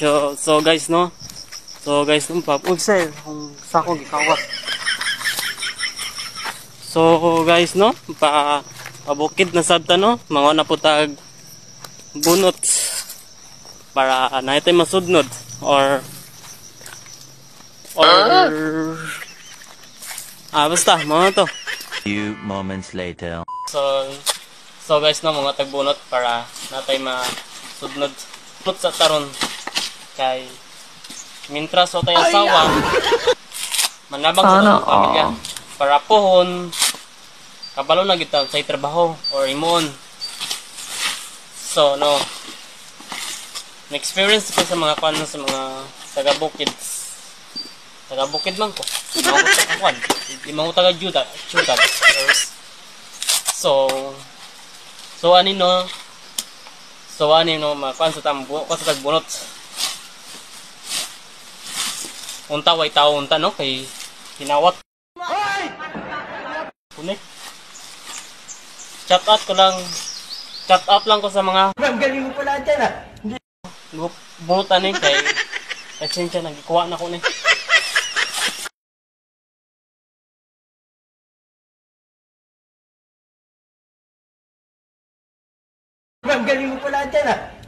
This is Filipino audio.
So guys no. So guys nung papugsay kung sako gikawat. So guys no, pabukid na sabta no, mga na putag bunot para naitay masudnod or basta mga to. Few moments later. So guys no, mga tagbunot para natay masudnod put sa taron kay mintras o tayo asawa manabang sa mga pamilya para pohon kabalo na kita sa trabaho or imon. So no, na-experience ko sa mga kwan sa mga taga-bukid man ko mga sa kwan di mga taga-juda so ani no makwan sa tambo ko sa tagbunot unta way tao unta no kay hinawat kunik chat up lang ko sa mga galing mo pala dyan ah. bunot ani kay pasensya nagikuha na ko ni Galing mo pala dyan ah.